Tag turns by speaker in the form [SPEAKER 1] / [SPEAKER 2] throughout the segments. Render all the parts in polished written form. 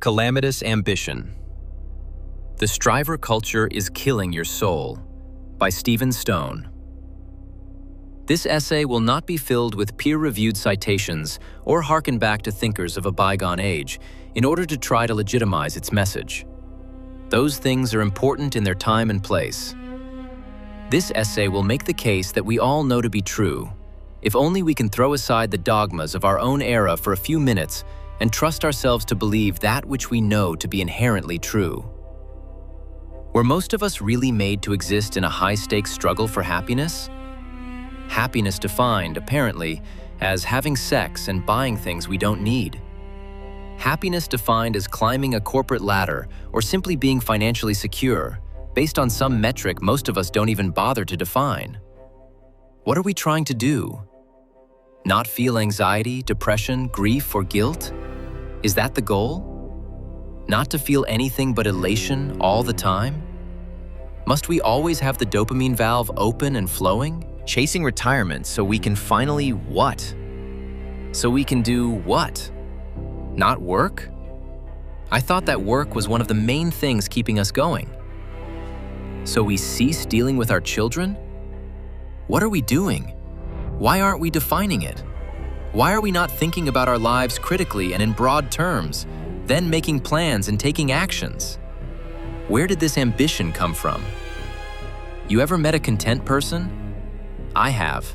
[SPEAKER 1] Calamitous Ambition. The Striver Culture is Killing Your Soul by Stephen Stone. This essay will not be filled with peer-reviewed citations or harken back to thinkers of a bygone age in order to try to legitimize its message. Those things are important in their time and place. This essay will make the case that we all know to be true, if only we can throw aside the dogmas of our own era for a few minutes and trust ourselves to believe that which we know to be inherently true. Were most of us really made to exist in a high-stakes struggle for happiness? Happiness defined, apparently, as having sex and buying things we don't need. Happiness defined as climbing a corporate ladder or simply being financially secure, based on some metric most of us don't even bother to define. What are we trying to do? Not feel anxiety, depression, grief, or guilt? Is that the goal? Not to feel anything but elation all the time? Must we always have the dopamine valve open and flowing?
[SPEAKER 2] Chasing retirement so we can finally what?
[SPEAKER 1] So we can do what? Not work? I thought that work was one of the main things keeping us going. So we cease dealing with our children? What are we doing? Why aren't we defining it? Why are we not thinking about our lives critically and in broad terms, then making plans and taking actions? Where did this ambition come from? You ever met a content person? I have.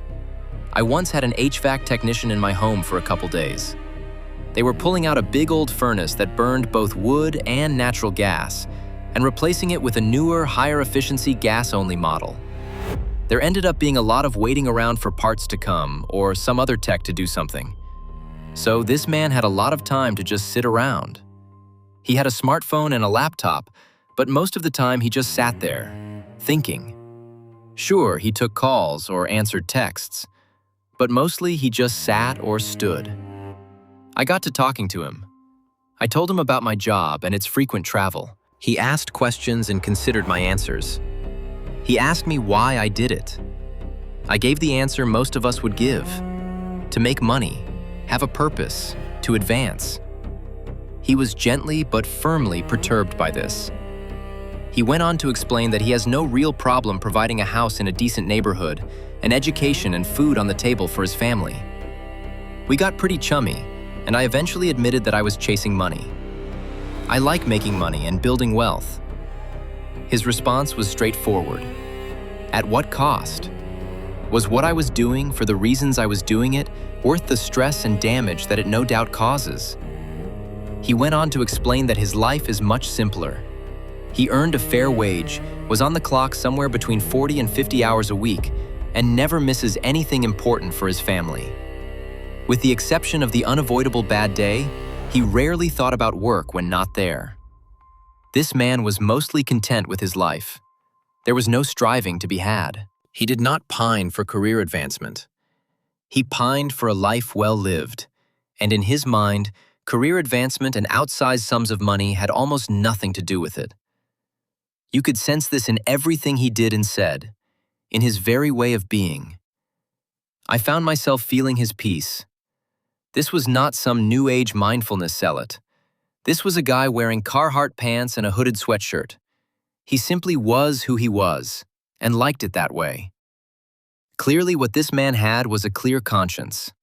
[SPEAKER 1] I once had an HVAC technician in my home for a couple days. They were pulling out a big old furnace that burned both wood and natural gas and replacing it with a newer, higher efficiency gas-only model. There ended up being a lot of waiting around for parts to come or some other tech to do something. So this man had a lot of time to just sit around. He had a smartphone and a laptop, but most of the time he just sat there, thinking. Sure, he took calls or answered texts, but mostly he just sat or stood. I got to talking to him. I told him about my job and its frequent travel. He asked questions and considered my answers. He asked me why I did it. I gave the answer most of us would give: to make money, have a purpose, to advance. He was gently but firmly perturbed by this. He went on to explain that he has no real problem providing a house in a decent neighborhood, an education and food on the table for his family. We got pretty chummy, and I eventually admitted that I was chasing money. I like making money and building wealth. His response was straightforward. At what cost? Was what I was doing, for the reasons I was doing it, worth the stress and damage that it no doubt causes? He went on to explain that his life is much simpler. He earned a fair wage, was on the clock somewhere between 40 and 50 hours a week, and never misses anything important for his family. With the exception of the unavoidable bad day, he rarely thought about work when not there. This man was mostly content with his life. There was no striving to be had. He did not pine for career advancement. He pined for a life well lived, and in his mind, career advancement and outsized sums of money had almost nothing to do with it. You could sense this in everything he did and said, in his very way of being. I found myself feeling his peace. This was not some new age mindfulness zealot. This was a guy wearing Carhartt pants and a hooded sweatshirt. He simply was who he was, and liked it that way. Clearly, what this man had was a clear conscience,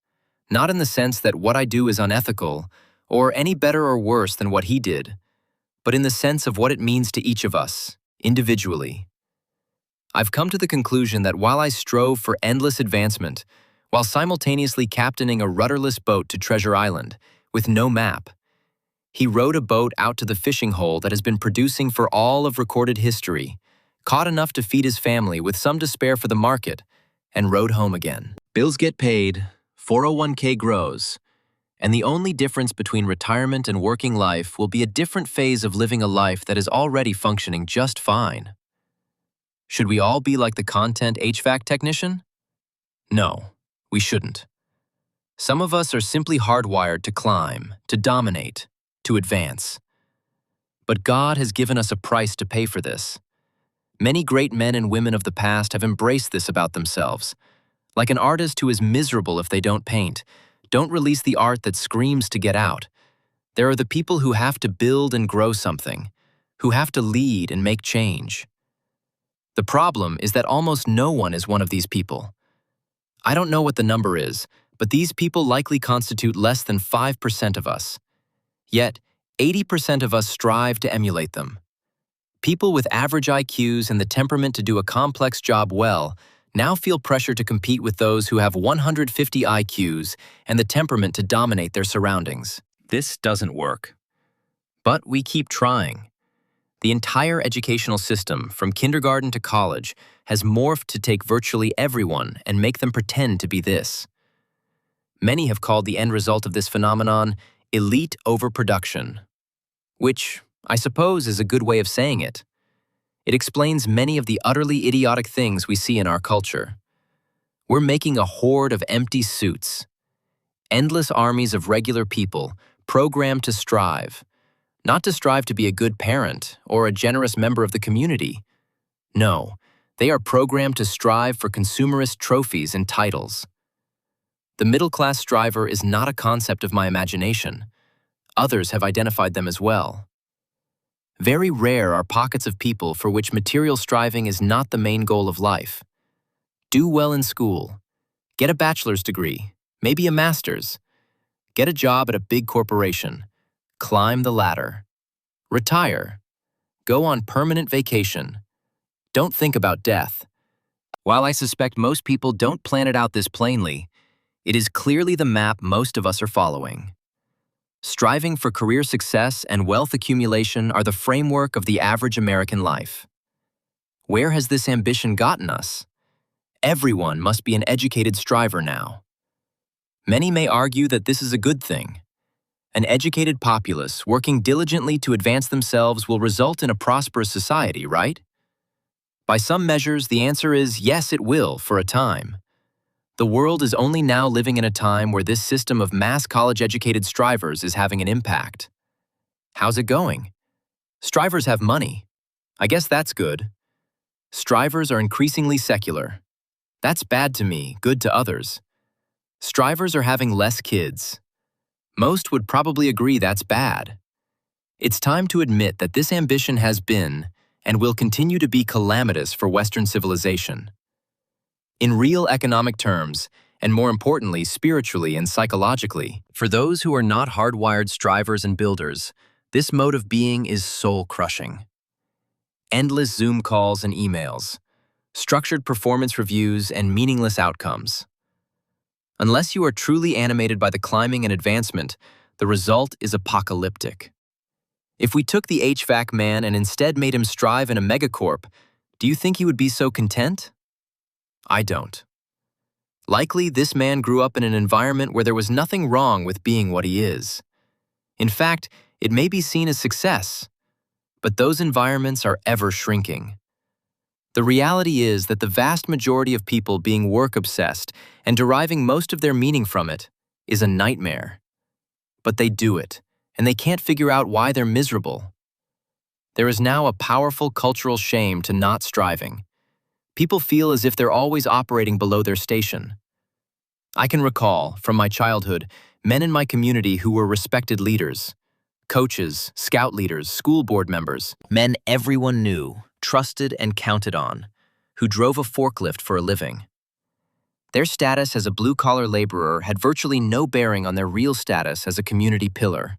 [SPEAKER 1] not in the sense that what I do is unethical, or any better or worse than what he did, but in the sense of what it means to each of us, individually. I've come to the conclusion that while I strove for endless advancement, while simultaneously captaining a rudderless boat to Treasure Island, with no map, he rowed a boat out to the fishing hole that has been producing for all of recorded history, caught enough to feed his family with some to spare for the market, and rowed home again. Bills get paid, 401k grows, and the only difference between retirement and working life will be a different phase of living a life that is already functioning just fine. Should we all be like the content HVAC technician? No, we shouldn't. Some of us are simply hardwired to climb, to dominate, to advance. But God has given us a price to pay for this. Many great men and women of the past have embraced this about themselves. Like an artist who is miserable if they don't paint, don't release the art that screams to get out. There are the people who have to build and grow something, who have to lead and make change. The problem is that almost no one is one of these people. I don't know what the number is, but these people likely constitute less than 5% of us. Yet, 80% of us strive to emulate them. People with average IQs and the temperament to do a complex job well now feel pressure to compete with those who have 150 IQs and the temperament to dominate their surroundings. This doesn't work. But we keep trying. The entire educational system, from kindergarten to college, has morphed to take virtually everyone and make them pretend to be this. Many have called the end result of this phenomenon elite overproduction, which I suppose is a good way of saying it. It explains many of the utterly idiotic things we see in our culture. We're making a horde of empty suits, endless armies of regular people programmed to strive, not to strive to be a good parent or a generous member of the community. No, they are programmed to strive for consumerist trophies and titles. The middle-class striver is not a concept of my imagination. Others have identified them as well. Very rare are pockets of people for which material striving is not the main goal of life. Do well in school. Get a bachelor's degree, maybe a master's. Get a job at a big corporation. Climb the ladder. Retire. Go on permanent vacation. Don't think about death. While I suspect most people don't plan it out this plainly, it is clearly the map most of us are following. Striving for career success and wealth accumulation are the framework of the average American life. Where has this ambition gotten us? Everyone must be an educated striver now. Many may argue that this is a good thing. An educated populace working diligently to advance themselves will result in a prosperous society, right? By some measures, the answer is yes, it will, for a time. The world is only now living in a time where this system of mass college-educated strivers is having an impact. How's it going? Strivers have money. I guess that's good. Strivers are increasingly secular. That's bad to me, good to others. Strivers are having less kids. Most would probably agree that's bad. It's time to admit that this ambition has been and will continue to be calamitous for Western civilization. In real economic terms, and more importantly, spiritually and psychologically, for those who are not hardwired strivers and builders, this mode of being is soul-crushing. Endless Zoom calls and emails, structured performance reviews, and meaningless outcomes. Unless you are truly animated by the climbing and advancement, the result is apocalyptic. If we took the HVAC man and instead made him strive in a megacorp, do you think he would be so content? I don't. Likely, this man grew up in an environment where there was nothing wrong with being what he is. In fact, it may be seen as success, but those environments are ever shrinking. The reality is that the vast majority of people being work-obsessed and deriving most of their meaning from it is a nightmare. But they do it, and they can't figure out why they're miserable. There is now a powerful cultural shame to not striving. People feel as if they're always operating below their station. I can recall, from my childhood, men in my community who were respected leaders, coaches, scout leaders, school board members, men everyone knew, trusted, and counted on, who drove a forklift for a living. Their status as a blue-collar laborer had virtually no bearing on their real status as a community pillar.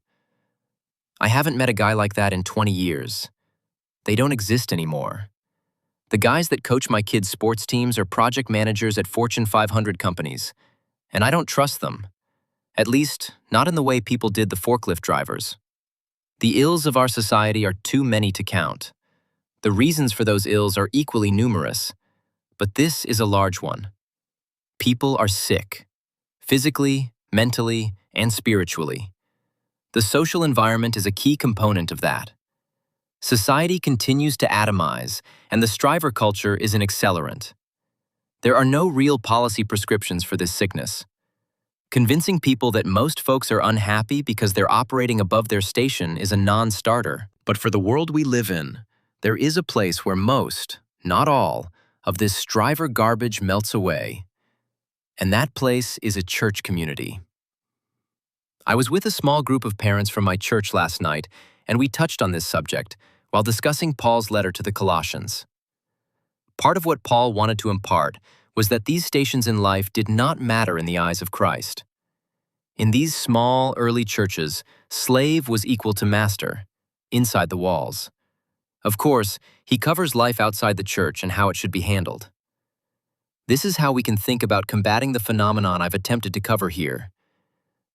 [SPEAKER 1] I haven't met a guy like that in 20 years. They don't exist anymore. The guys that coach my kids' sports teams are project managers at Fortune 500 companies, and I don't trust them. At least, not in the way people did the forklift drivers. The ills of our society are too many to count. The reasons for those ills are equally numerous, but this is a large one. People are sick, physically, mentally, and spiritually. The social environment is a key component of that. Society continues to atomize, and the striver culture is an accelerant. There are no real policy prescriptions for this sickness. Convincing people that most folks are unhappy because they're operating above their station is a non-starter. But for the world we live in, there is a place where most, not all, of this striver garbage melts away. And that place is a church community. I was with a small group of parents from my church last night, and we touched on this subject while discussing Paul's letter to the Colossians. Part of what Paul wanted to impart was that these stations in life did not matter in the eyes of Christ. In these small, early churches, slave was equal to master, inside the walls. Of course, he covers life outside the church and how it should be handled. This is how we can think about combating the phenomenon I've attempted to cover here.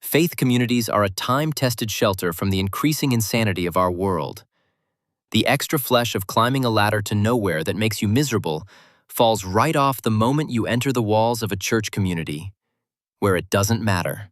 [SPEAKER 1] Faith communities are a time-tested shelter from the increasing insanity of our world. The extra flesh of climbing a ladder to nowhere that makes you miserable falls right off the moment you enter the walls of a church community, where it doesn't matter.